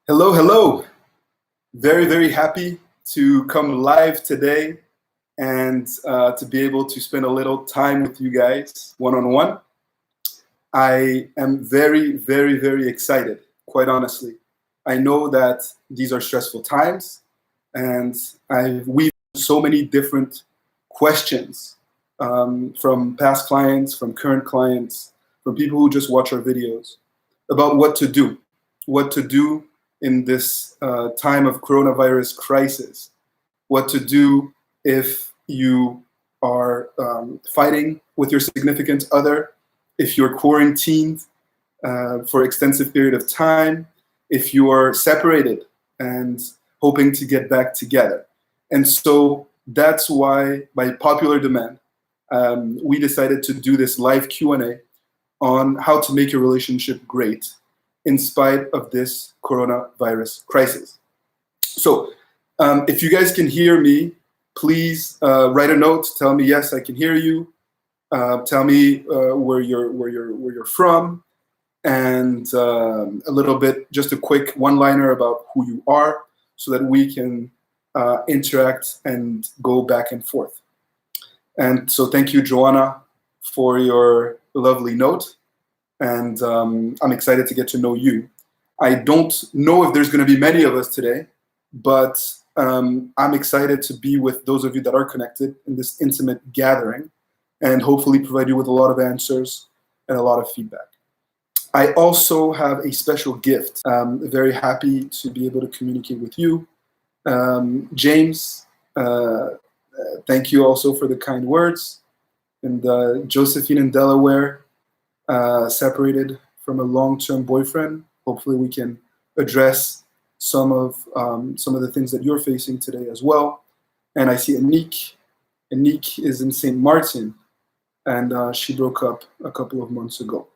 Hello, hello. Very, very happy to come live today and to be able to spend a little time with you guys one-on-one. I am very, very, very excited, quite honestly. I know that these are stressful times and we've so many different questions from past clients, from current clients, from people who just watch our videos about what to do in this time of coronavirus crisis, what to do if you are fighting with your significant other, if you're quarantined for extensive period of time, if you are separated and hoping to get back together. And so that's why, by popular demand, we decided to do this live Q&A on how to make your relationship great in spite of this coronavirus crisis. So if you guys can hear me, please write a note. Tell me, yes, I can hear you. Tell me where you're from, and a little bit, just a quick one-liner about who you are, so that we can interact and go back and forth. And so thank you, Joanna, for your lovely note. And I'm excited to get to know you. I don't know if there's going to be many of us today, but I'm excited to be with those of you that are connected in this intimate gathering and hopefully provide you with a lot of answers and a lot of feedback. I also have a special gift. I'm very happy to be able to communicate with you. James, thank you also for the kind words. And Josephine in Delaware, separated from a long-term boyfriend. Hopefully we can address some of the things that you're facing today as well. And I see Anik. Anik is in St. Martin, and she broke up a couple of months ago.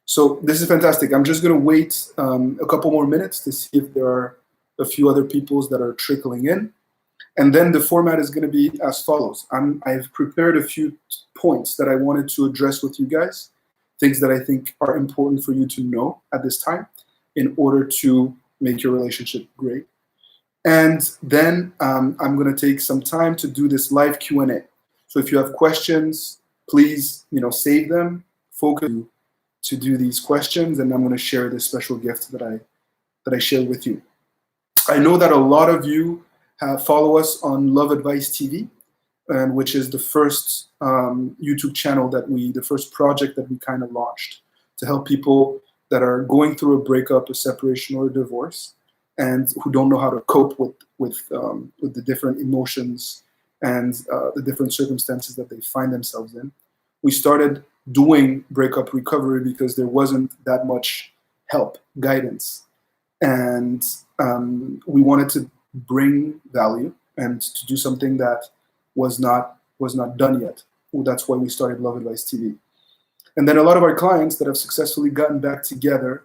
So this is fantastic. I'm just going to wait a couple more minutes to see if there are a few other peoples that are trickling in. And then the format is going to be as follows. I've prepared a few points that I wanted to address with you guys, things that I think are important for you to know at this time in order to make your relationship great. And then I'm going to take some time to do this live Q&A. So if you have questions, please save them, focus to do these questions, and I'm going to share this special gift that I shared with you. I know that a lot of you follow us on Love Advice TV, and which is the first YouTube channel the first project that we kind of launched to help people that are going through a breakup, a separation, or a divorce, and who don't know how to cope with the different emotions and the different circumstances that they find themselves in. We started doing breakup recovery because there wasn't that much help, guidance, and we wanted to bring value and to do something that was not done yet. That's why we started Love Advice TV. And then a lot of our clients that have successfully gotten back together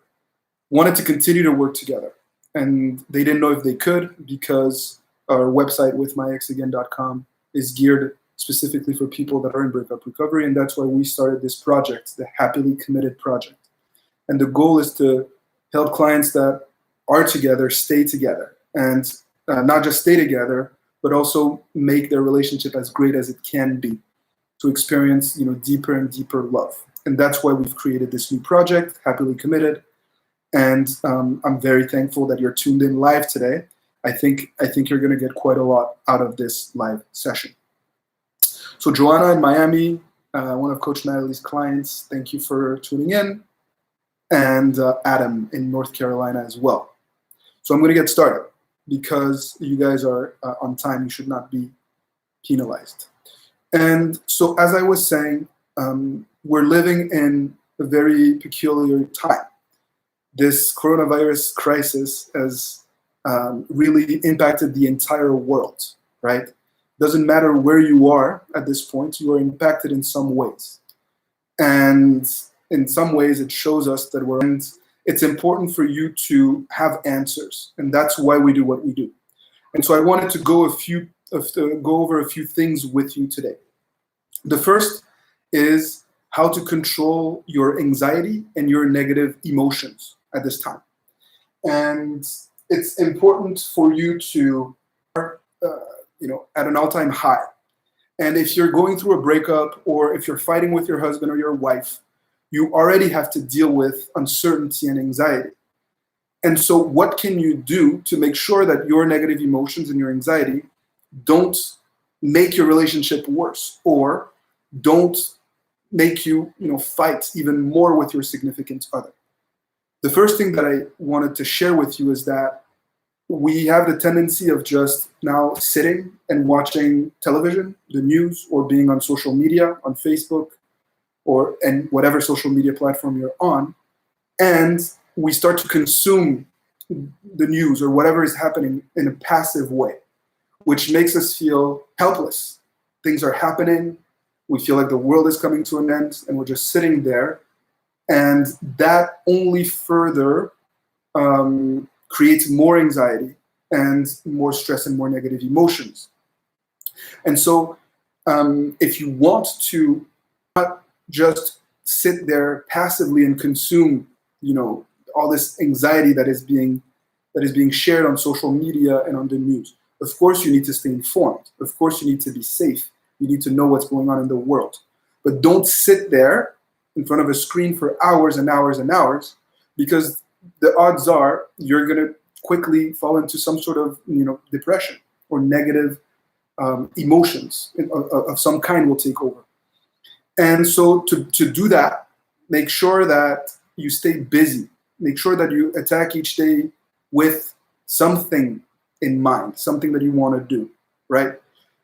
wanted to continue to work together. And they didn't know if they could, because our website, withmyexagain.com, is geared specifically for people that are in breakup recovery. And that's why we started this project, the Happily Committed Project. And the goal is to help clients that are together stay together, and not just stay together, but also make their relationship as great as it can be, to experience deeper and deeper love. And that's why we've created this new project, Happily Committed. And I'm very thankful that you're tuned in live today. I think you're going to get quite a lot out of this live session. So Joanna in Miami, one of Coach Natalie's clients, thank you for tuning in. And Adam in North Carolina as well. So I'm going to get started. Because you guys are on time, you should not be penalized. And so, as I was saying, we're living in a very peculiar time. This coronavirus crisis has really impacted the entire world, right? Doesn't matter where you are at this point, you are impacted in some ways. And in some ways, it shows us that it's important for you to have answers, and that's why we do what we do. And so I wanted to go over a few things with you today. The first is how to control your anxiety and your negative emotions at this time. And it's important for you to, at an all-time high. And if you're going through a breakup, or if you're fighting with your husband or your wife, you already have to deal with uncertainty and anxiety. And so what can you do to make sure that your negative emotions and your anxiety don't make your relationship worse, or don't make you, fight even more with your significant other? The first thing that I wanted to share with you is that we have the tendency of just now sitting and watching television, the news, or being on social media, on Facebook, and whatever social media platform you're on, and we start to consume the news or whatever is happening in a passive way, which makes us feel helpless. Things are happening, we feel like the world is coming to an end, and we're just sitting there, and that only further creates more anxiety and more stress and more negative emotions. And so if you want to not just sit there passively and consume, all this anxiety that is being shared on social media and on the news, of course you need to stay informed. Of course you need to be safe. You need to know what's going on in the world. But don't sit there in front of a screen for hours and hours and hours, because the odds are you're going to quickly fall into some sort of depression, or negative emotions of some kind will take over. And so to do that, make sure that you stay busy. Make sure that you attack each day with something in mind, something that you want to do, right?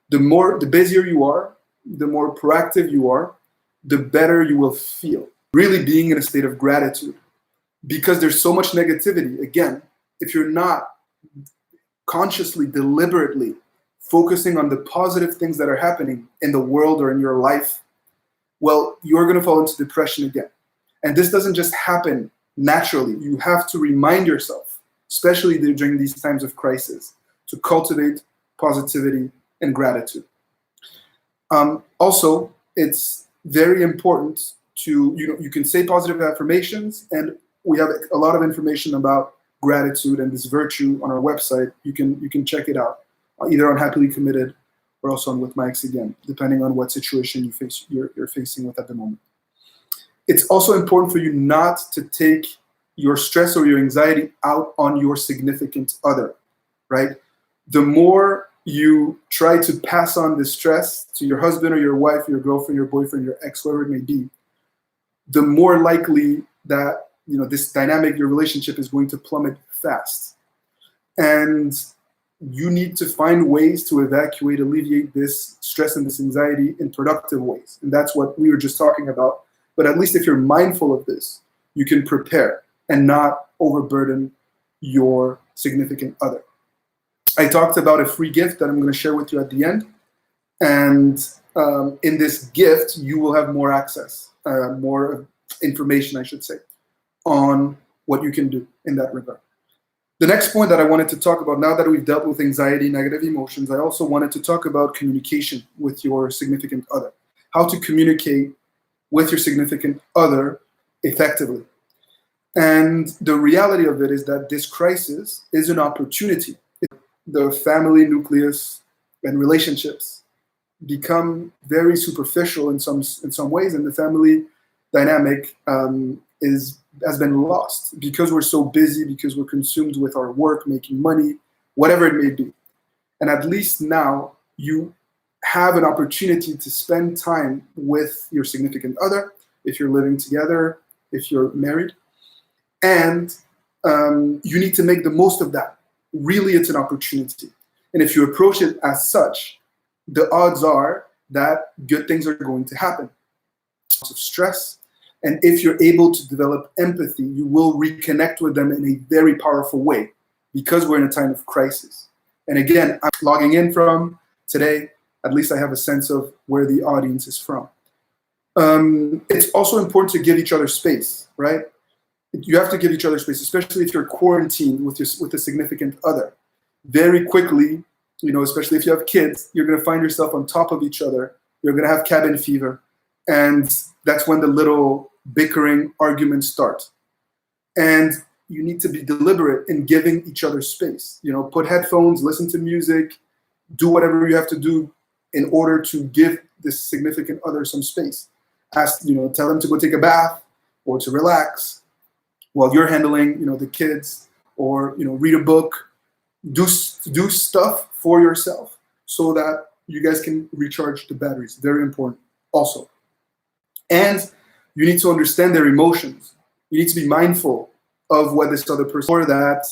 The busier you are, the more proactive you are, the better you will feel. Really being in a state of gratitude, because there's so much negativity. Again, if you're not consciously, deliberately focusing on the positive things that are happening in the world or in your life, well, you're going to fall into depression again. And this doesn't just happen naturally. You have to remind yourself, especially during these times of crisis, to cultivate positivity and gratitude. Also, it's very important to, you can say positive affirmations, and we have a lot of information about gratitude and this virtue on our website. You can check it out, either on Happily Committed or also on With My Ex Again, depending on what situation you're facing with at the moment. It's also important for you not to take your stress or your anxiety out on your significant other, right? The more you try to pass on the stress to your husband or your wife, or your girlfriend, your boyfriend, your ex, whoever it may be, the more likely that this dynamic, your relationship, is going to plummet fast. And you need to find ways to alleviate this stress and this anxiety in productive ways. And that's what we were just talking about. But at least if you're mindful of this, you can prepare and not overburden your significant other. I talked about a free gift that I'm going to share with you at the end. And in this gift, you will have more access, more information, I should say, on what you can do in that regard. The next point that I wanted to talk about, now that we've dealt with anxiety, negative emotions, I also wanted to talk about communication with your significant other. How to communicate with your significant other effectively. And the reality of it is that this crisis is an opportunity. The family nucleus and relationships become very superficial in some ways, and the family dynamic has been lost because we're so busy, because we're consumed with our work, making money, whatever it may be. And at least now you have an opportunity to spend time with your significant other, if you're living together, if you're married, and you need to make the most of that. Really, it's an opportunity. And if you approach it as such, the odds are that good things are going to happen. Lots of stress. And if you're able to develop empathy, you will reconnect with them in a very powerful way, because we're in a time of crisis. And again, I'm logging in from today. At least I have a sense of where the audience is from. It's also important to give each other space, right? You have to give each other space, especially if you're quarantined with a significant other. Very quickly, especially if you have kids, you're going to find yourself on top of each other. You're going to have cabin fever. And that's when the little bickering arguments start. And you need to be deliberate in giving each other space. Put headphones, listen to music, do whatever you have to do in order to give this significant other some space. Tell them to go take a bath or to relax while you're handling, the kids, or read a book. Do stuff for yourself so that you guys can recharge the batteries. Very important also. And you need to understand their emotions. You need to be mindful of what this other person, or that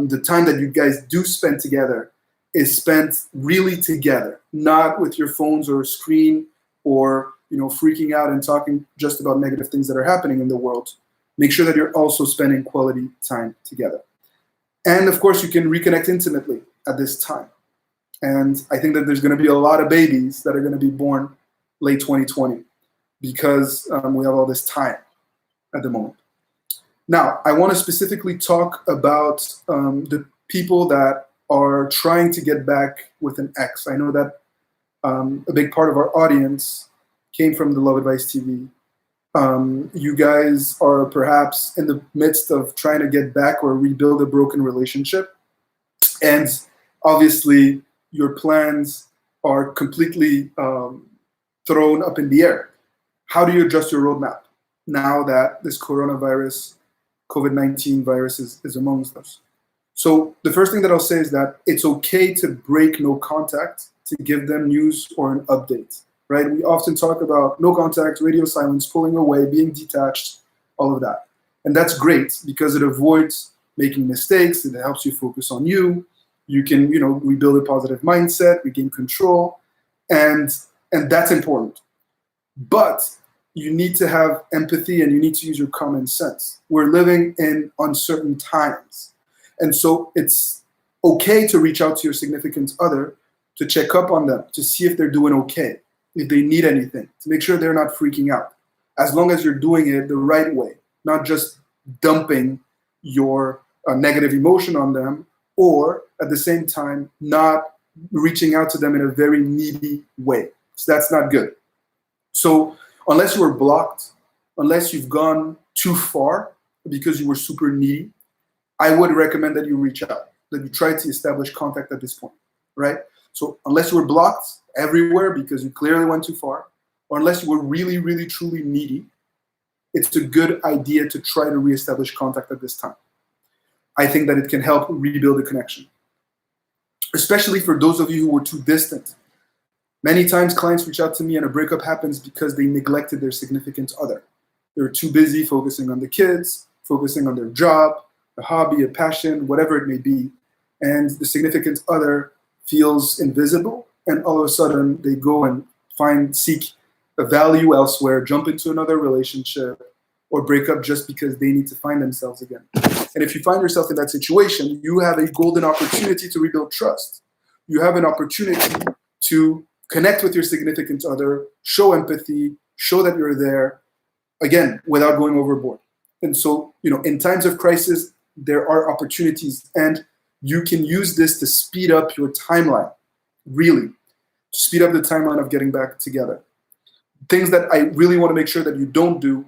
the time that you guys do spend together is spent really together, not with your phones or a screen, or freaking out and talking just about negative things that are happening in the world. Make sure that you're also spending quality time together. And of course, you can reconnect intimately at this time. And I think that there's going to be a lot of babies that are going to be born late 2020 because we have all this time at the moment. Now, I want to specifically talk about the people that are trying to get back with an ex. I know that a big part of our audience came from the Love Advice TV. You guys are perhaps in the midst of trying to get back or rebuild a broken relationship. And obviously, your plans are completely thrown up in the air. How do you adjust your roadmap now that this coronavirus, COVID-19 virus is amongst us? So the first thing that I'll say is that it's okay to break no contact, to give them news or an update, right? We often talk about no contact, radio silence, pulling away, being detached, all of that. And that's great because it avoids making mistakes. It helps you focus on you. You can, rebuild a positive mindset, regain control, and that's important. But you need to have empathy and you need to use your common sense. We're living in uncertain times. And so it's okay to reach out to your significant other, to check up on them, to see if they're doing okay, if they need anything, to make sure they're not freaking out. As long as you're doing it the right way, not just dumping your negative emotion on them, or at the same time, not reaching out to them in a very needy way. So that's not good. So unless you were blocked, unless you've gone too far because you were super needy, I would recommend that you reach out, that you try to establish contact at this point, right? So unless you were blocked everywhere because you clearly went too far, or unless you were really, really, truly needy, it's a good idea to try to reestablish contact at this time. I think that it can help rebuild a connection, especially for those of you who were too distant. Many times clients reach out to me and a breakup happens because they neglected their significant other. They were too busy focusing on the kids, focusing on their job, a hobby, a passion, whatever it may be. And the significant other feels invisible. And all of a sudden they go and seek a value elsewhere, jump into another relationship, or break up just because they need to find themselves again. And if you find yourself in that situation, you have a golden opportunity to rebuild trust. You have an opportunity to connect with your significant other, show empathy, show that you're there, again, without going overboard. And so, in times of crisis, there are opportunities, and you can use this to speed up your timeline, really, to speed up the timeline of getting back together. Things that I really want to make sure that you don't do.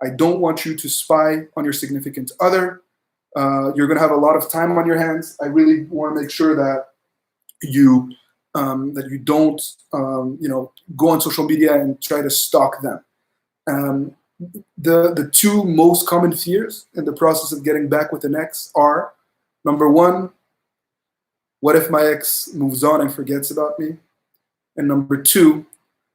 I don't want you to spy on your significant other. You're going to have a lot of time on your hands. I really want to make sure that you don't go on social media and try to stalk them. The two most common fears in the process of getting back with an ex are, number one, what if my ex moves on and forgets about me? And number two,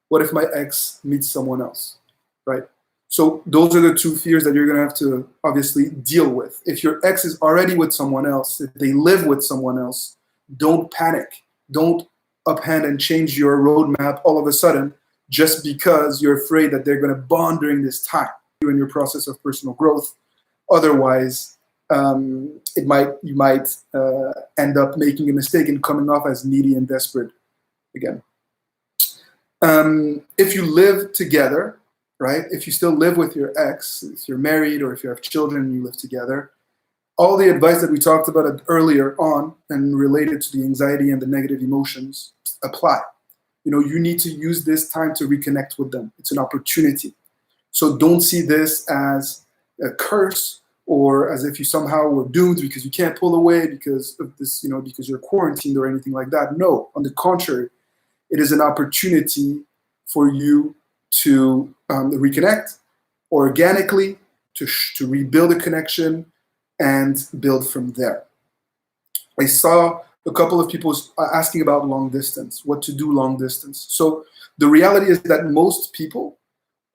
what if my ex meets someone else, right? So those are the two fears that you're going to have to obviously deal with. If your ex is already with someone else, if they live with someone else, don't panic. Don't uphand and change your roadmap all of a sudden just because you're afraid that they're going to bond during this time. You're in your process of personal growth. Otherwise, you might end up making a mistake and coming off as needy and desperate again. If you live together, right? If you still live with your ex, if you're married or if you have children and you live together, all the advice that we talked about earlier on and related to the anxiety and the negative emotions apply. You need to use this time to reconnect with them. It's an opportunity. So don't see this as a curse or as if you somehow were doomed because you can't pull away because of this, because you're quarantined or anything like that. No, on the contrary, it is an opportunity for you to reconnect organically, to rebuild a connection and build from there. I saw a couple of people asking about long distance, what to do long distance. So the reality is that most people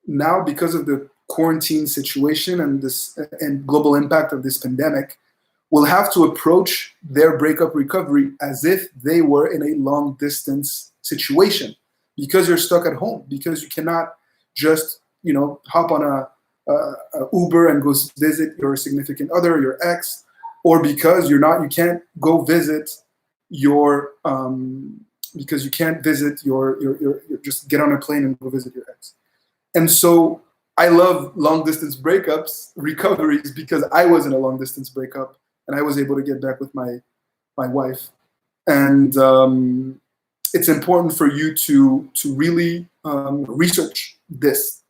now, because of the quarantine situation and global impact of this pandemic, will have to approach their breakup recovery as if they were in a long distance situation, because you're stuck at home, because you cannot just hop on a Uber and go visit your significant other, your ex, or because you can't go visit your because you can't visit your just get on a plane and go visit your ex. And so I love long distance breakups, recoveries, because I was in a long distance breakup and I was able to get back with my wife. And it's important for you to really research this.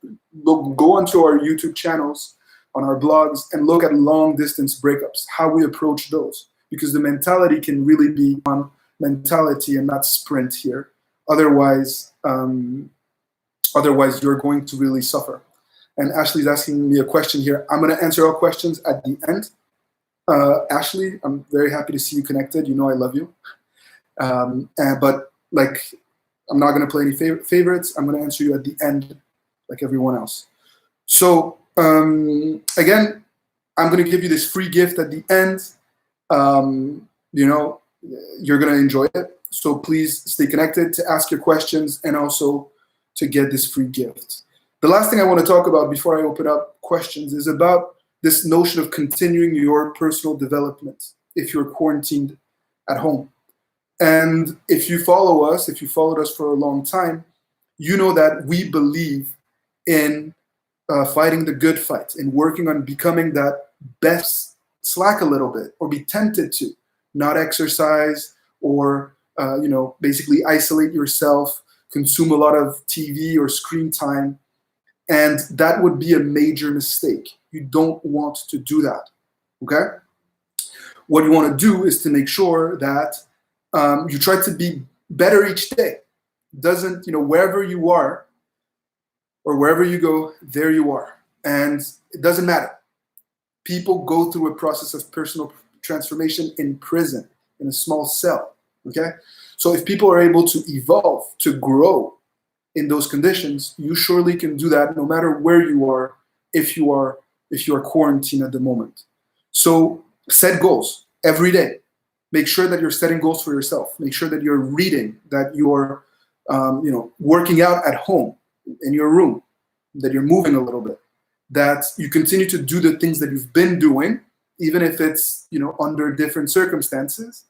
Go onto our YouTube channels, on our blogs, and look at long distance breakups, how we approach those, because the mentality can really be one mentality and not sprint here. Otherwise you're going to really suffer. And Ashley's asking me a question here. I'm going to answer all questions at the end. Ashley, I'm very happy to see you connected. You know I love you. But I'm not going to play any favorites. I'm going to answer you at the end, like everyone else. So again, I'm going to give you this free gift at the end. You're going to enjoy it. So please stay connected to ask your questions and also to get this free gift. The last thing I want to talk about before I open up questions is about this notion of continuing your personal development if you're quarantined at home. And if you followed us for a long time, you know that we believe in fighting the good fight, in working on becoming that best. Slack a little bit or be tempted to not exercise or basically isolate yourself, consume a lot of TV or screen time. And that would be a major mistake. You don't want to do that, okay? What you want to do is to make sure that you try to be better each day. Wherever you are or wherever you go, there you are. And it doesn't matter. People go through a process of personal transformation in prison, in a small cell, okay? So if people are able to evolve, to grow in those conditions, you surely can do that no matter where you are, if you are quarantined at the moment. So set goals every day. Make sure that you're setting goals for yourself. Make sure that you're reading, that you're working out at home in your room, that you're moving a little bit, that you continue to do the things that you've been doing, even if it's under different circumstances,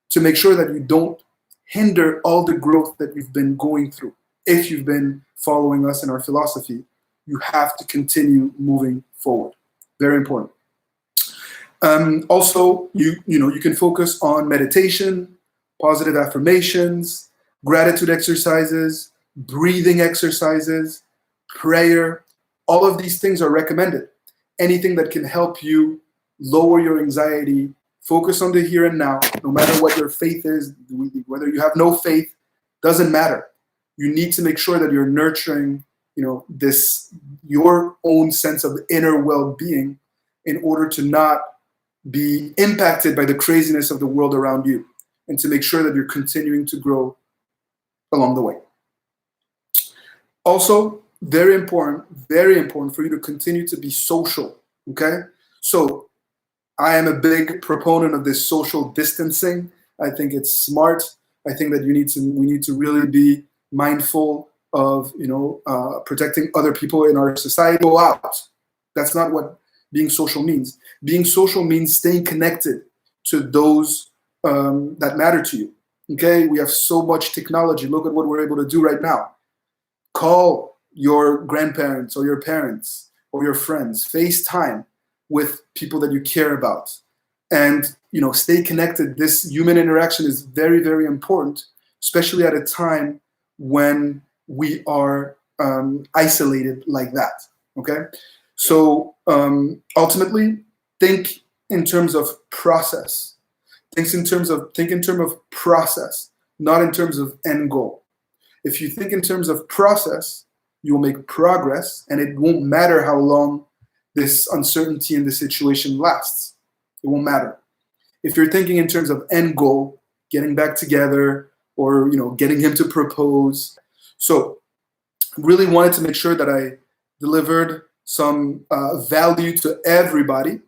to make sure that you don't hinder all the growth that you've been going through. If you've been following us in our philosophy, you have to continue moving forward. Very important. Also, you can focus on meditation, positive affirmations, gratitude exercises, breathing exercises, prayer. All of these things are recommended. Anything that can help you lower your anxiety, focus on the here and now, no matter what your faith is, whether you have no faith, doesn't matter. You need to make sure that you're nurturing, your own sense of inner well-being in order to not be impacted by the craziness of the world around you, and to make sure that you're continuing to grow along the way. Also, very important for you to continue to be social, okay? So I am a big proponent of this social distancing. I think it's smart. I think that we need to really be mindful of, protecting other people in our society. Go out. That's not what being social means. Being social means staying connected to those that matter to you. Okay, we have so much technology. Look at what we're able to do right now. Call your grandparents or your parents or your friends. FaceTime with people that you care about, and stay connected. This human interaction is very, very important, especially at a time when we are isolated like that. Okay, so ultimately, think in terms of process. Think in terms of process, not in terms of end goal. If you think in terms of process, you will make progress, and it won't matter how long this uncertainty in the situation lasts. It won't matter. If you're thinking in terms of end goal, getting back together, or getting him to propose. So really wanted to make sure that I delivered some value to everybody.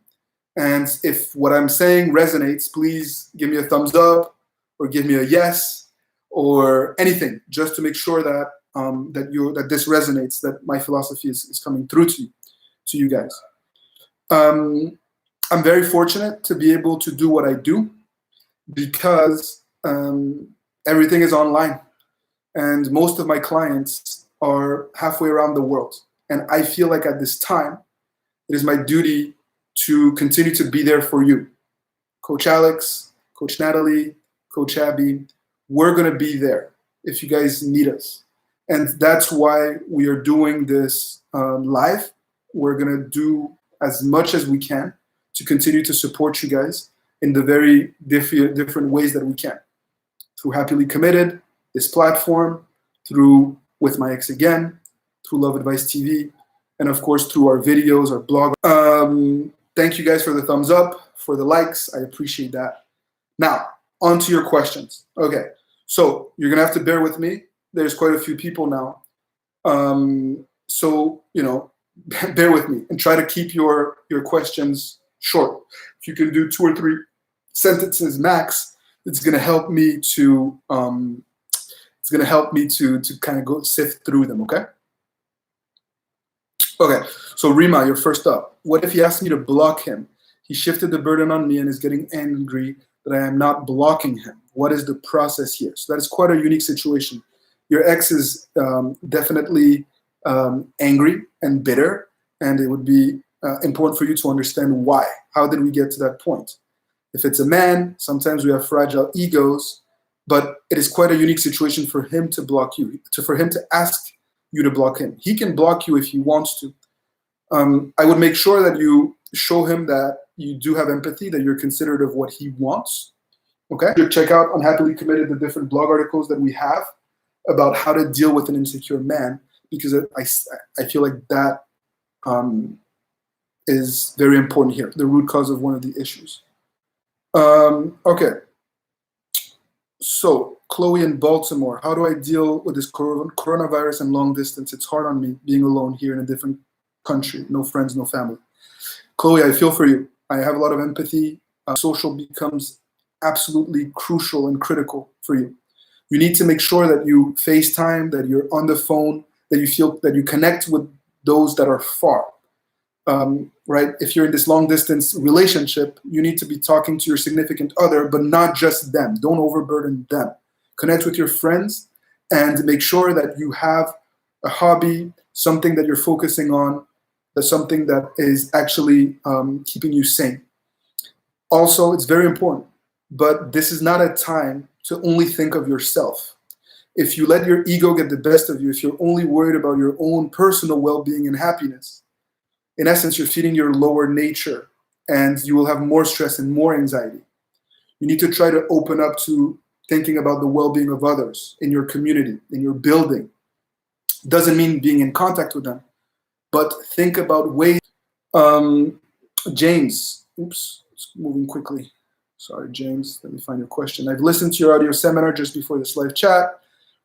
And if what I'm saying resonates, please give me a thumbs up or give me a yes or anything, just to make sure that that this resonates, that my philosophy is coming through to you guys. I'm very fortunate to be able to do what I do because everything is online, and most of my clients are halfway around the world. And I feel like at this time, it is my duty to continue to be there for you. Coach Alex, Coach Natalie, Coach Abby, we're going to be there if you guys need us. And that's why we are doing this live. We're going to do as much as we can to continue to support you guys in the very different ways that we can. Through Happily Committed, this platform, through With My Ex Again, through Love Advice TV, and of course through our videos, our blog. Thank you guys for the thumbs up, for the likes. I appreciate that. Now, on to your questions. Okay, so you're gonna have to bear with me. There's quite a few people now. So, bear with me and try to keep your questions short. If you can do 2 or 3 sentences max, it's gonna help me to kind of go sift through them, okay? Okay, so Rima, you're first up. What if he asked me to block him? He shifted the burden on me and is getting angry that I am not blocking him. What is the process here? So that is quite a unique situation. Your ex is definitely angry and bitter, and it would be important for you to understand why. How did we get to that point? If it's a man, sometimes we have fragile egos, but it is quite a unique situation for him to block you, for him to ask you to block him. He can block you if he wants to. I would make sure that you show him that you do have empathy, that you're considerate of what he wants. Okay? Check out on Happily Committed the different blog articles that we have about how to deal with an insecure man, because I feel like that is very important here, the root cause of one of the issues. Okay. So, Chloe in Baltimore, how do I deal with this coronavirus and long distance? It's hard on me being alone here in a different country, no friends, no family. Chloe, I feel for you. I have a lot of empathy. Social becomes absolutely crucial and critical for you. You need to make sure that you FaceTime, that you're on the phone, that you feel that you connect with those that are far. Right? If you're in this long distance relationship, you need to be talking to your significant other, but not just them. Don't overburden them. Connect with your friends and make sure that you have a hobby, something that you're focusing on, that's something that is actually keeping you sane. Also, it's very important, but this is not a time to only think of yourself. If you let your ego get the best of you, if you're only worried about your own personal well-being and happiness, in essence, you're feeding your lower nature, and you will have more stress and more anxiety. You need to try to open up to thinking about the well-being of others in your community, in your building. Doesn't mean being in contact with them, but think about ways. James, oops, it's moving quickly. Sorry, James, let me find your question. I've listened to your audio seminar just before this live chat.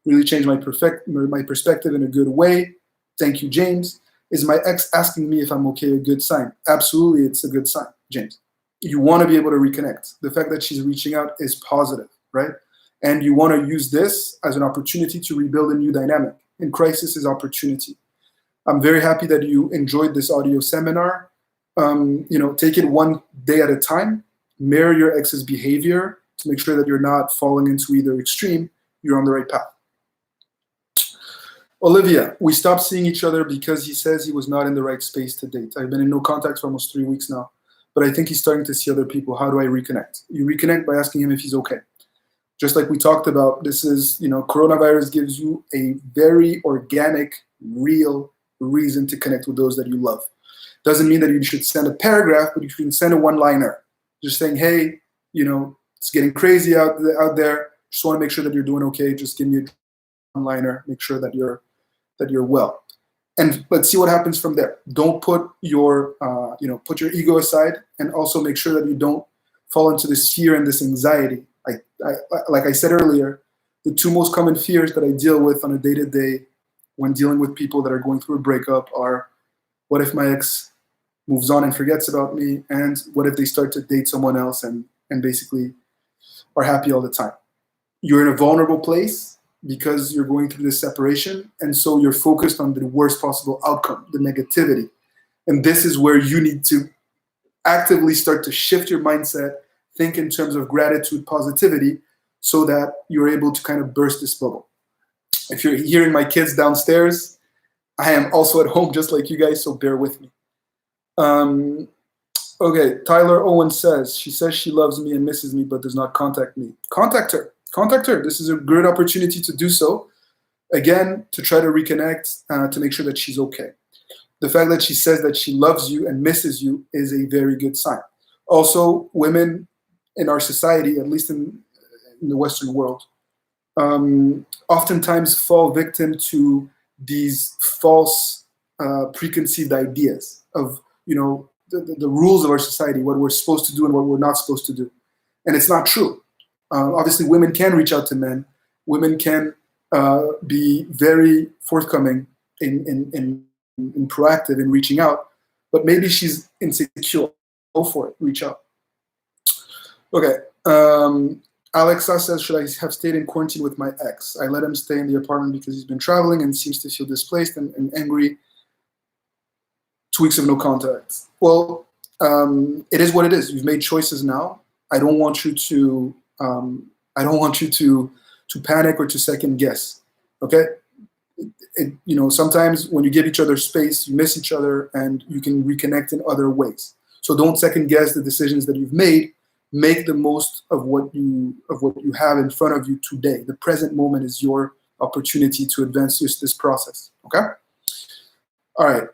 Really changed my perspective in a good way. Thank you, James. Is my ex asking me if I'm okay a good sign? Absolutely, it's a good sign, James. You want to be able to reconnect. The fact that she's reaching out is positive, right? And you want to use this as an opportunity to rebuild a new dynamic. In crisis is opportunity. I'm very happy that you enjoyed this audio seminar. Take it one day at a time. Mirror your ex's behavior to make sure that you're not falling into either extreme. You're on the right path. Olivia, we stopped seeing each other because he says he was not in the right space to date. I've been in no contact for almost 3 weeks now, but I think he's starting to see other people. How do I reconnect? You reconnect by asking him if he's okay. Just like we talked about, this is, coronavirus gives you a very organic, real reason to connect with those that you love. Doesn't mean that you should send a paragraph, but you can send a one-liner, just saying, hey, it's getting crazy out there. Just want to make sure that you're doing okay. Just give me a one-liner. Make sure that you're well, and let's see what happens from there. Don't put your put your ego aside, and also make sure that you don't fall into this fear and this anxiety. Like I said earlier, the two most common fears that I deal with on a day-to-day when dealing with people that are going through a breakup are, what if my ex moves on and forgets about me, and what if they start to date someone else and basically are happy all the time. You're in a vulnerable place because you're going through this separation, and so you're focused on the worst possible outcome, the negativity. And this is where you need to actively start to shift your mindset, think in terms of gratitude, positivity, so that you're able to kind of burst this bubble. If you're hearing my kids downstairs, I am also at home just like you guys, so bear with me. Okay, Tyler Owen says, she says she loves me and misses me but does not contact me. Contact her. Contact her. This is a good opportunity to do so. Again, to try to reconnect, to make sure that she's okay. The fact that she says that she loves you and misses you is a very good sign. Also, women in our society, at least in the Western world, oftentimes fall victim to these false preconceived ideas of, the rules of our society, what we're supposed to do and what we're not supposed to do. And it's not true. Obviously, women can reach out to men. Women can be very forthcoming in proactive in reaching out. But maybe she's insecure. Go for it. Reach out. Okay. Alexa says, should I have stayed in quarantine with my ex? I let him stay in the apartment because he's been traveling and seems to feel displaced and angry. 2 weeks of no contact. Well, it is what it is. You've made choices now. I don't want you to panic or to second guess. Okay. Sometimes when you give each other space, you miss each other and you can reconnect in other ways. So don't second guess the decisions that you've made. Make the most of what you have in front of you today. The present moment is your opportunity to advance this process. Okay. All right.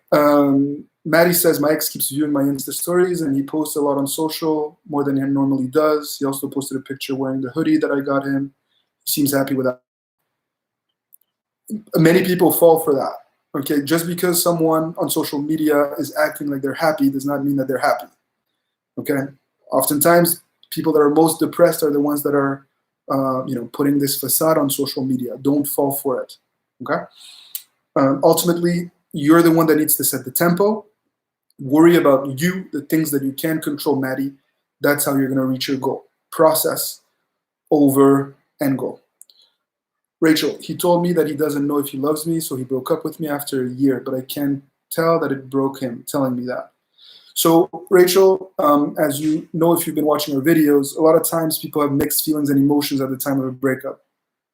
Maddie says, my ex keeps viewing my Insta stories and he posts a lot on social, more than he normally does. He also posted a picture wearing the hoodie that I got him. He seems happy with that. Many people fall for that. Okay, just because someone on social media is acting like they're happy does not mean that they're happy. Okay, oftentimes people that are most depressed are the ones that are, putting this facade on social media. Don't fall for it. Okay. Ultimately, you're the one that needs to set the tempo. Worry about you, the things that you can control, Maddie. That's how you're going to reach your goal. Process over end goal. Rachel, he told me that he doesn't know if he loves me, so he broke up with me after a year, but I can tell that it broke him telling me that. So, Rachel, as you know, if you've been watching our videos, a lot of times people have mixed feelings and emotions at the time of a breakup,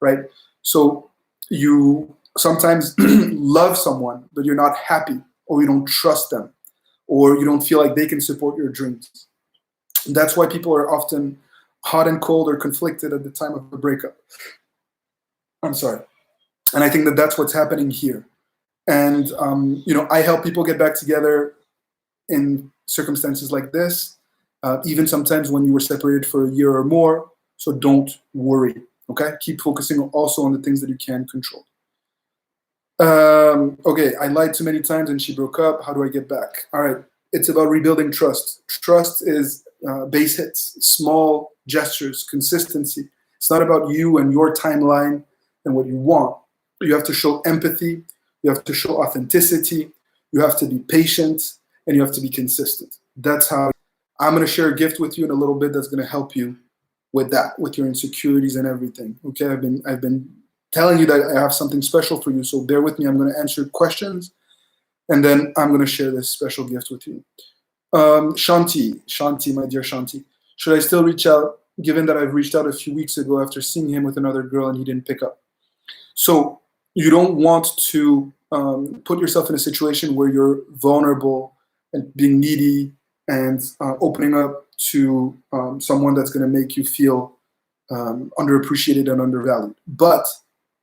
right? So you sometimes love someone, but you're not happy, or you don't trust them, or you don't feel like they can support your dreams. And that's why people are often hot and cold or conflicted at the time of a breakup. I'm sorry. And I think that that's what's happening here. And, I help people get back together in circumstances like this, even sometimes when you were separated for a year or more. So don't worry, okay? Keep focusing also on the things that you can control. Okay, I lied too many times and she broke up. How do I get back? All right, it's about rebuilding trust. Trust is base hits, small gestures, consistency. It's not about you and your timeline and what you want. You have to show empathy. You have to show authenticity. You have to be patient, and you have to be consistent. That's how I'm going to share a gift with you in a little bit that's going to help you with that, with your insecurities and everything. Okay, I've been telling you that I have something special for you, so bear with me. I'm going to answer questions, and then I'm going to share this special gift with you. Shanti, my dear Shanti, should I still reach out, given that I've reached out a few weeks ago after seeing him with another girl and he didn't pick up? So you don't want to put yourself in a situation where you're vulnerable and being needy and opening up to someone that's going to make you feel underappreciated and undervalued. But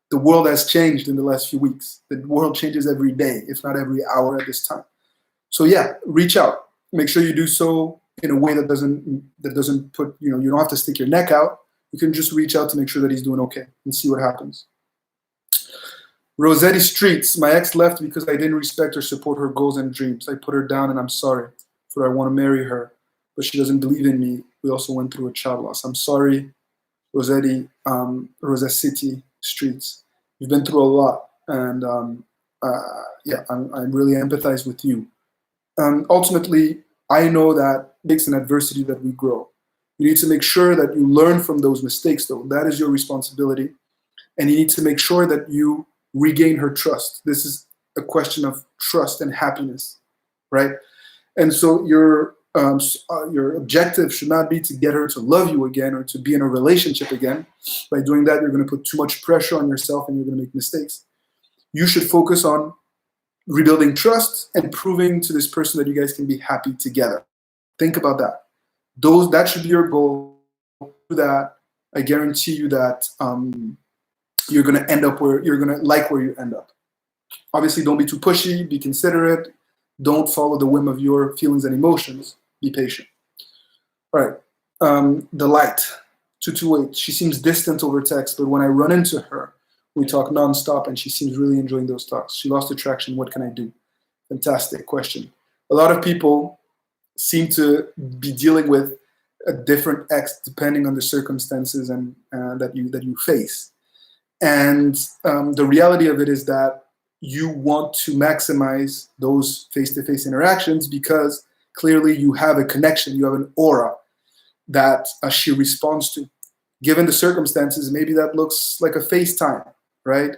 the world has changed in the last few weeks. The world changes every day, if not every hour at this time. So yeah, reach out. Make sure you do so in a way that doesn't put, you don't have to stick your neck out. You can just reach out to make sure that he's doing okay and see what happens. Rossetti Streets. My ex left because I didn't respect or support her goals and dreams. I put her down and I'm sorry, for I want to marry her, but she doesn't believe in me. We also went through a child loss. I'm sorry, Rossetti, Rossetti Streets. You've been through a lot, and yeah, I really empathize with you. Ultimately, I know that it's an adversity that we grow. You need to make sure that you learn from those mistakes, though. That is your responsibility. And you need to make sure that you regain her trust. This is a question of trust and happiness, right? And so your objective should not be to get her to love you again or to be in a relationship again. By doing that, you're going to put too much pressure on yourself and you're going to make mistakes. You should focus on rebuilding trust and proving to this person that you guys can be happy together. Think about that. That should be your goal. Do that. I guarantee you that you're going to end up where you're going to like where you end up. Obviously, don't be too pushy. Be considerate. Don't follow the whim of your feelings and emotions. Be patient. All right. The light. 228. She seems distant over text, but when I run into her, we talk nonstop, and she seems really enjoying those talks. She lost attraction. What can I do? Fantastic question. A lot of people seem to be dealing with a different ex depending on the circumstances and that you face. And the reality of it is that you want to maximize those face-to-face interactions because clearly you have a connection, you have an aura that she responds to. Given the circumstances, maybe that looks like a FaceTime, right?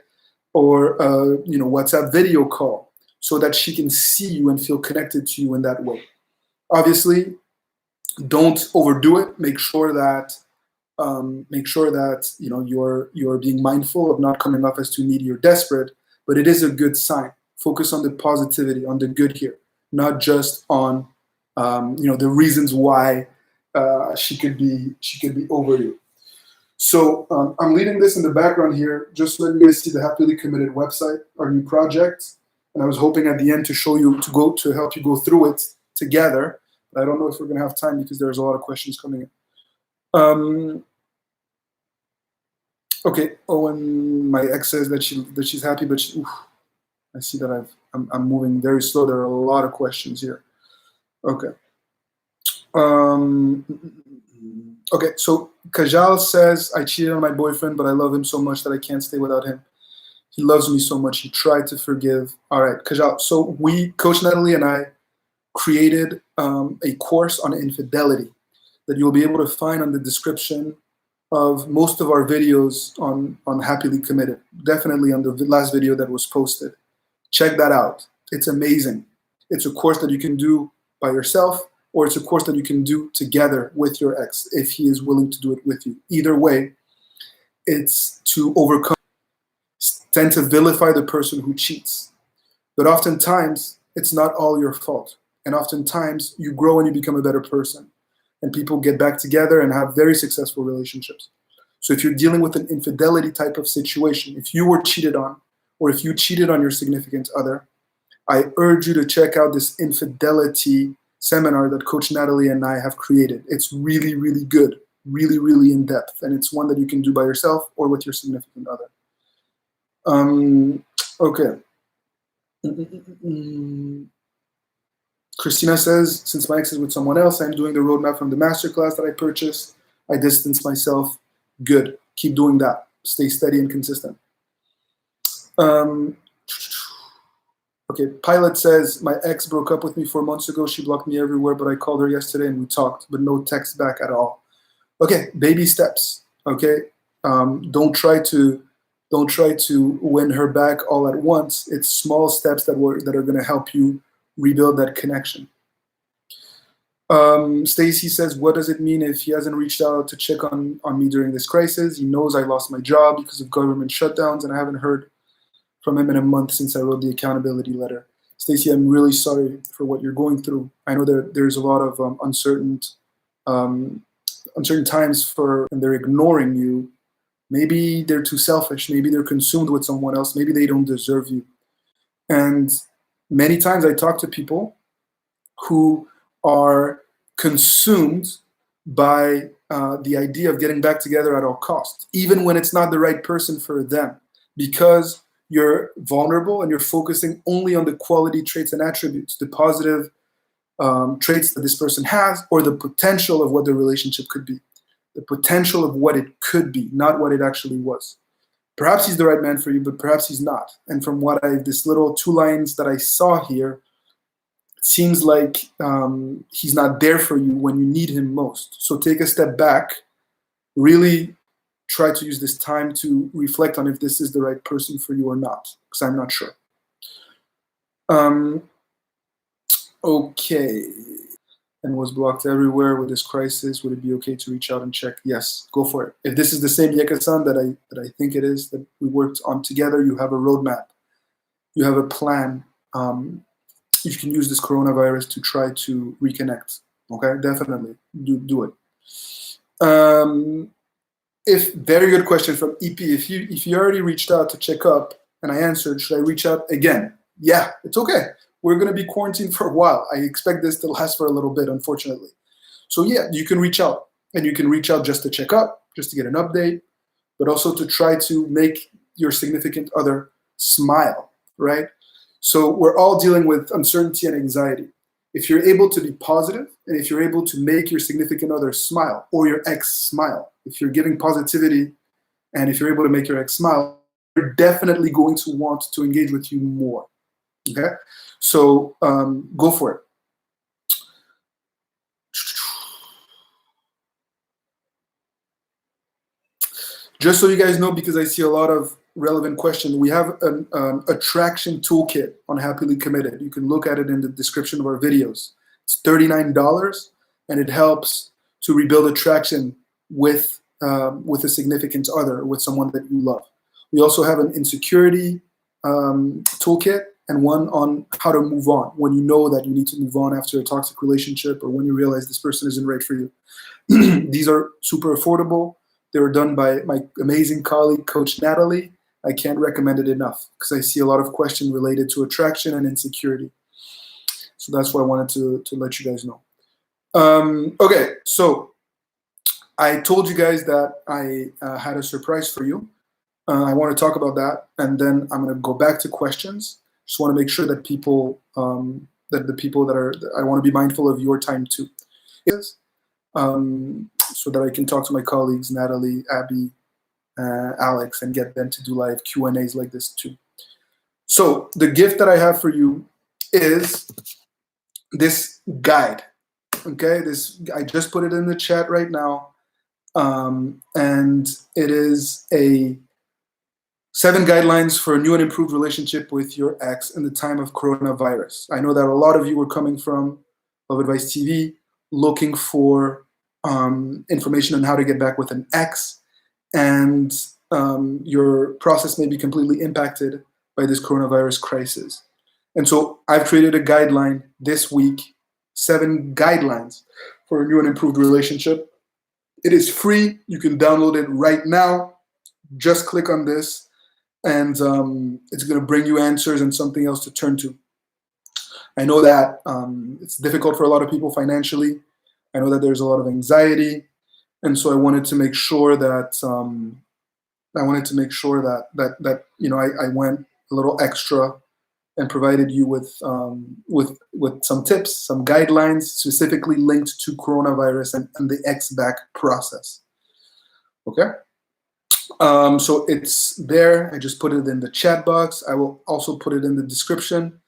Or WhatsApp video call, so that she can see you and feel connected to you in that way. Obviously, don't overdo it. Make sure that you're being mindful of not coming off as too needy or desperate. But it is a good sign. Focus on the positivity, on the good here, not just on the reasons why she could be over you. So I'm leaving this in the background here, just so you guys see the Happily Committed website, our new project. And I was hoping at the end to show you to help you go through it together. But I don't know if we're going to have time because there's a lot of questions coming in. Okay. Oh, and my ex says that she's happy, but I see that I'm moving very slow. There are a lot of questions here. Okay. Okay. So Kajal says, I cheated on my boyfriend, but I love him so much that I can't stay without him. He loves me so much. He tried to forgive. All right, Kajal. So Coach Natalie and I created a course on infidelity that you'll be able to find on the description of most of our videos on Happily Committed. Definitely on the last video that was posted. Check that out. It's amazing. It's a course that you can do by yourself, or it's a course that you can do together with your ex if he is willing to do it with you. Either way, it's to overcome, tend to vilify the person who cheats. But oftentimes, it's not all your fault. And oftentimes, you grow and you become a better person. And people get back together and have very successful relationships. So if you're dealing with an infidelity type of situation, if you were cheated on, or if you cheated on your significant other, I urge you to check out this infidelity seminar that Coach Natalie and I have created. It's really, really good, really, really in depth. And it's one that you can do by yourself or with your significant other. Okay. Christina says, since my ex is with someone else, I'm doing the roadmap from the masterclass that I purchased. I distance myself. Good. Keep doing that. Stay steady and consistent. Okay, Pilot says, my ex broke up with me 4 months ago. She blocked me everywhere, but I called her yesterday and we talked, but no text back at all. Okay, baby steps. Okay, don't try to win her back all at once. It's small steps that are going to help you rebuild that connection. Stacy says, what does it mean if he hasn't reached out to check on me during this crisis? He knows I lost my job because of government shutdowns, and I haven't heard from him in a month since I wrote the accountability letter. Stacy, I'm really sorry for what you're going through. I know that there's a lot of uncertain times and they're ignoring you. Maybe they're too selfish. Maybe they're consumed with someone else. Maybe they don't deserve you. And many times I talk to people who are consumed by the idea of getting back together at all costs, even when it's not the right person for them, because you're vulnerable and you're focusing only on the quality traits and attributes, the positive traits that this person has, or the potential of what the relationship could be, the potential of what it could be, not what it actually was. Perhaps he's the right man for you, but perhaps he's not. And from what this little 2 lines that I saw here, it seems like he's not there for you when you need him most. So take a step back, really try to use this time to reflect on if this is the right person for you or not, because I'm not sure. Okay. And was blocked everywhere with this crisis. Would it be okay to reach out and check? Yes, go for it. If this is the same Yeka-san that I think it is, that we worked on together, you have a roadmap, you have a plan. You can use this coronavirus to try to reconnect. Okay, definitely do it. If very good question from EP. If you already reached out to check up and I answered, should I reach out again? Yeah, it's okay. We're going to be quarantined for a while. I expect this to last for a little bit, unfortunately. So yeah, you can reach out, and you can reach out just to check up, just to get an update, but also to try to make your significant other smile, right? So we're all dealing with uncertainty and anxiety. If you're able to be positive, and if you're able to make your significant other smile, or your ex smile, if you're giving positivity, and if you're able to make your ex smile, you're definitely going to want to engage with you more. Okay, so go for it. Just so you guys know, because I see a lot of relevant questions, we have an attraction toolkit on Happily Committed. You can look at it in the description of our videos. It's $39, and it helps to rebuild attraction with a significant other, with someone that you love. We also have an insecurity toolkit, and one on how to move on when you know that you need to move on after a toxic relationship, or when you realize this person isn't right for you. These are super affordable. They were done by my amazing colleague, Coach Natalie. I can't recommend it enough, because I see a lot of questions related to attraction and insecurity. So that's why I wanted to let you guys know. Okay, so I told you guys that I had a surprise for you. I want to talk about that, and then I'm going to go back to questions. Just want to make sure that people, that the people that are, I want to be mindful of your time too. So that I can talk to my colleagues, Natalie, Abby, Alex, and get them to do live Q&As like this too. So the gift that I have for you is this guide. Okay, I just put it in the chat right now, and it is a 7 guidelines for a new and improved relationship with your ex in the time of coronavirus. I know that a lot of you were coming from Love Advice TV looking for information on how to get back with an ex, and your process may be completely impacted by this coronavirus crisis. And so I've created a guideline this week, 7 guidelines for a new and improved relationship. It is free. You can download it right now. Just click on this, and it's going to bring you answers and something else to turn to. I know that it's difficult for a lot of people financially. I know that there's a lot of anxiety, and so I wanted to make sure that you know, I went a little extra and provided you with some tips, some guidelines specifically linked to coronavirus and the ex-back process. Okay. So it's there. I just put it in the chat box. I will also put it in the description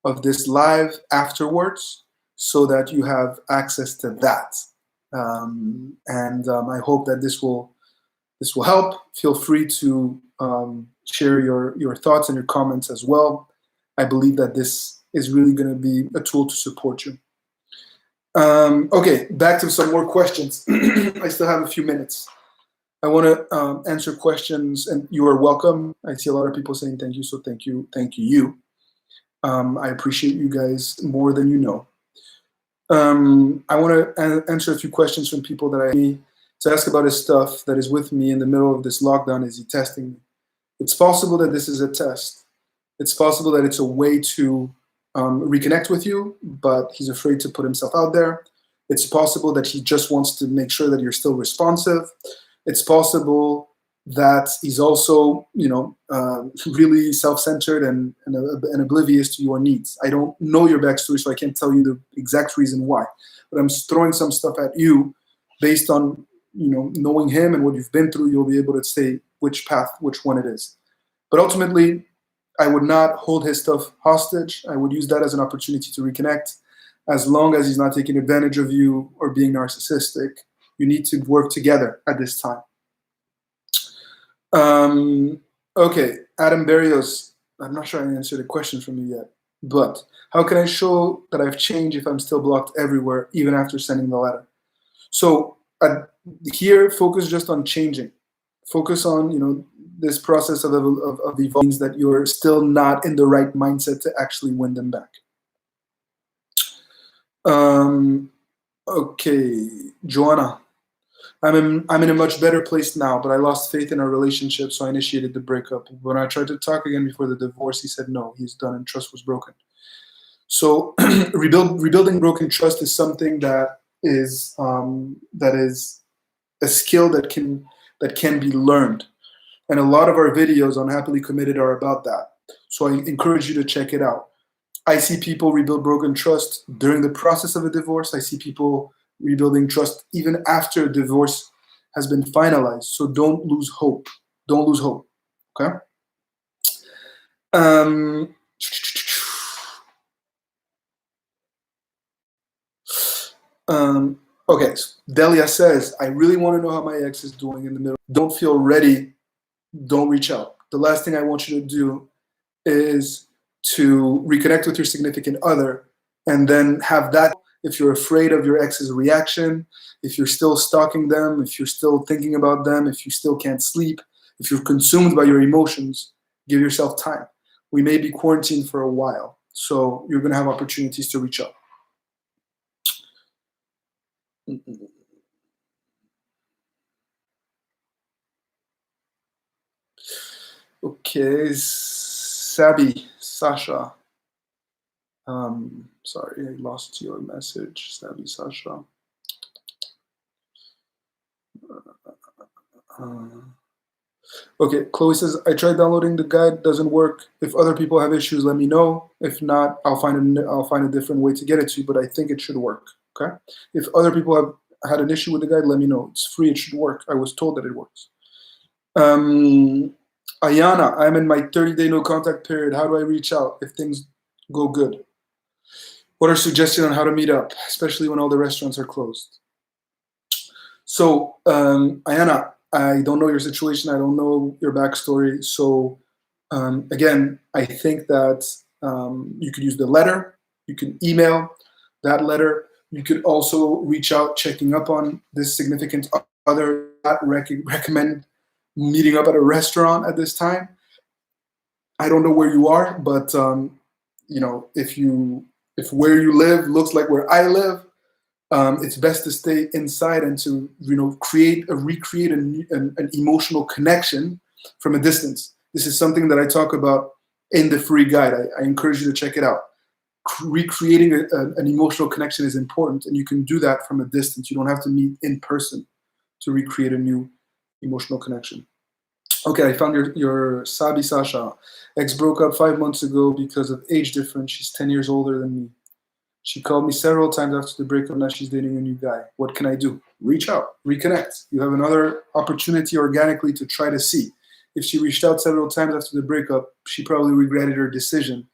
of this live afterwards, so that you have access to that. I hope that this will help. Feel free to share your thoughts and your comments as well. I believe that this is really going to be a tool to support you. Okay, back to some more questions. I still have a few minutes. I want to answer questions, and you are welcome. I see a lot of people saying thank you, so thank you. I appreciate you guys more than you know. I want to answer a few questions from people that I need to ask about his stuff that is with me in the middle of this lockdown. Is he testing me? It's possible that this is a test. It's possible that it's a way to reconnect with you, but he's afraid to put himself out there. It's possible that he just wants to make sure that you're still responsive. It's possible that he's also, really self-centered and oblivious to your needs. I don't know your backstory, so I can't tell you the exact reason why. But I'm throwing some stuff at you based on, knowing him and what you've been through. You'll be able to say which one it is. But ultimately, I would not hold his stuff hostage. I would use that as an opportunity to reconnect. As long as he's not taking advantage of you or being narcissistic, you need to work together at this time. Okay, Adam Barrios. I'm not sure I answered a question from you yet, but how can I show that I've changed if I'm still blocked everywhere, even after sending the letter? So here, focus just on changing. Focus on, this process of evolving, that you're still not in the right mindset to actually win them back. Okay, Joanna. I'm in a much better place now, but I lost faith in our relationship, so I initiated the breakup. When I tried to talk again before the divorce, he said no, he's done, and trust was broken. So rebuilding broken trust is something that is a skill that can be learned. And a lot of our videos on Happily Committed are about that. So I encourage you to check it out. I see people rebuild broken trust during the process of a divorce. I see people rebuilding trust even after a divorce has been finalized. So don't lose hope. Don't lose hope. Okay? Okay, so Delia says, I really want to know how my ex is doing in the middle. Don't feel ready. Don't reach out. The last thing I want you to do is to reconnect with your significant other and then have that. If you're afraid of your ex's reaction, if you're still stalking them, if you're still thinking about them, if you still can't sleep, if you're consumed by your emotions, give yourself time. We may be quarantined for a while, so you're going to have opportunities to reach out. Okay, Sasha. Sorry, I lost your message, Sasha. Okay, Chloe says, I tried downloading the guide, doesn't work. If other people have issues, let me know. If not, I'll find a different way to get it to you, but I think it should work, okay? If other people have had an issue with the guide, let me know. It's free, it should work. I was told that it works. Ayana, I'm in my 30-day no contact period. How do I reach out if things go good? What are suggestions on how to meet up, especially when all the restaurants are closed? So, Ayana, I don't know your situation. I don't know your backstory. So, again, I think that you could use the letter. You can email that letter. You could also reach out, checking up on this significant other. Not recommend meeting up at a restaurant at this time. I don't know where you are, but if where you live looks like where I live, it's best to stay inside and to recreate an emotional connection from a distance. This is something that I talk about in the free guide. I encourage you to check it out. Recreating an emotional connection is important, and you can do that from a distance. You don't have to meet in person to recreate a new emotional connection. Okay, I found your Sabi Sasha. Ex broke up 5 months ago because of age difference. She's 10 years older than me. She called me several times after the breakup. Now she's dating a new guy. What can I do? Reach out, reconnect. You have another opportunity organically to try to see. If she reached out several times after the breakup, she probably regretted her decision.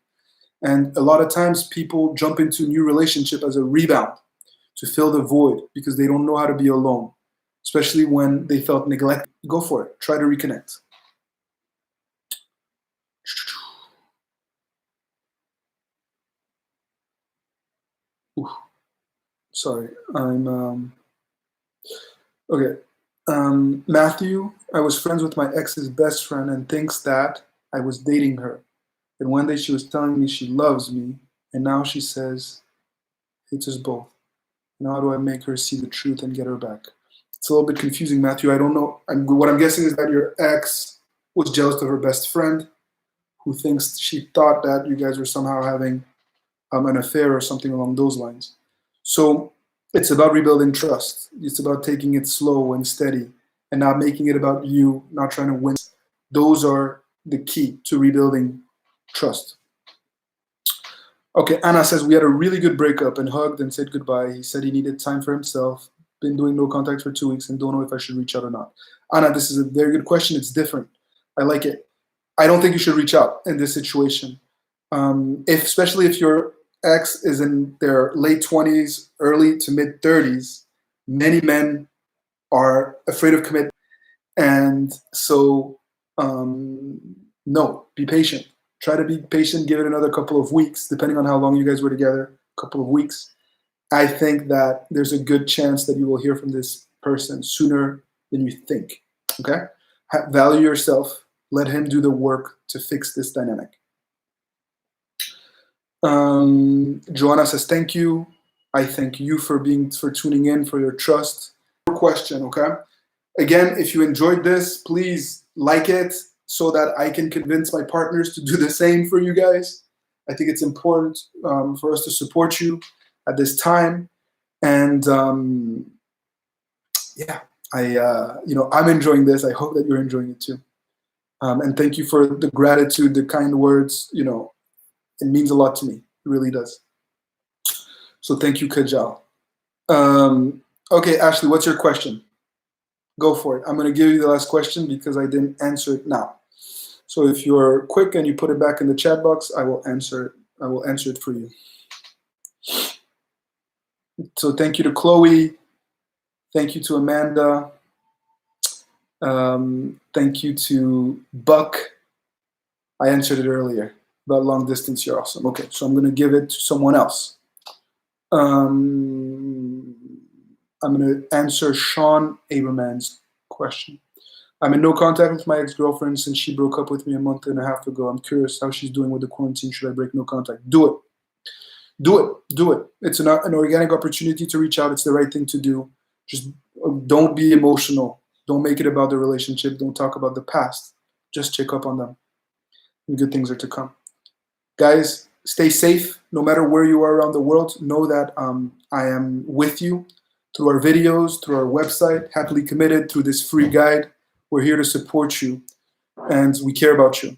And a lot of times people jump into a new relationship as a rebound to fill the void because they don't know how to be alone, especially when they felt neglected. Go for it. Try to reconnect. Ooh, sorry, I'm okay. Matthew, I was friends with my ex's best friend and thinks that I was dating her. And one day she was telling me she loves me, and now she says hates us both. Now how do I make her see the truth and get her back? It's a little bit confusing, Matthew. I don't know. What I'm guessing is that your ex was jealous of her best friend, who thinks she thought that you guys were somehow having an affair or something along those lines. So it's about rebuilding trust. It's about taking it slow and steady and not making it about you, not trying to win. Those are the key to rebuilding trust. Okay, Anna says, we had a really good breakup and hugged and said goodbye. He said he needed time for himself. Been doing no contact for 2 weeks and don't know if I should reach out or not. Anna, this is a very good question. It's different. I like it. I don't think you should reach out in this situation. Especially if your ex is in their late 20s, early to mid 30s, many men are afraid of commitment. And so, no, be patient. Try to be patient, give it another couple of weeks, depending on how long you guys were together, a couple of weeks. I think that there's a good chance that you will hear from this person sooner than you think, okay? Value yourself. Let him do the work to fix this dynamic. Joanna says, thank you. I thank you for tuning in, for your trust. Question, okay? Again, if you enjoyed this, please like it so that I can convince my partners to do the same for you guys. I think it's important for us to support you at this time. And yeah, I'm enjoying this. I hope that you're enjoying it too. And thank you for the gratitude, the kind words. It means a lot to me. It really does. So thank you, Kajal. Okay, Ashley, what's your question? Go for it. I'm going to give you the last question because I didn't answer it now. So if you're quick and you put it back in the chat box, I will answer it. I will answer it for you. So thank you to Chloe. Thank you to Amanda. Thank you to Buck. I answered it earlier. About long distance, you're awesome. Okay, so I'm going to give it to someone else. I'm going to answer Sean Aberman's question. I'm in no contact with my ex-girlfriend since she broke up with me a month and a half ago. I'm curious how she's doing with the quarantine. Should I break no contact? Do it. Do it. Do it. It's an organic opportunity to reach out. It's the right thing to do. Just don't be emotional. Don't make it about the relationship. Don't talk about the past. Just check up on them. And good things are to come. Guys, stay safe. No matter where you are around the world, know that I am with you through our videos, through our website, Happily Committed, through this free guide. We're here to support you, and we care about you.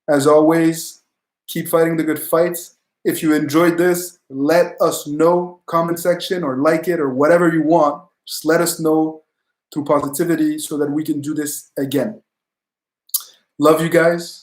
As always, keep fighting the good fight. If you enjoyed this, let us know, comment section, or like it, or whatever you want. Just let us know through positivity so that we can do this again. Love you guys.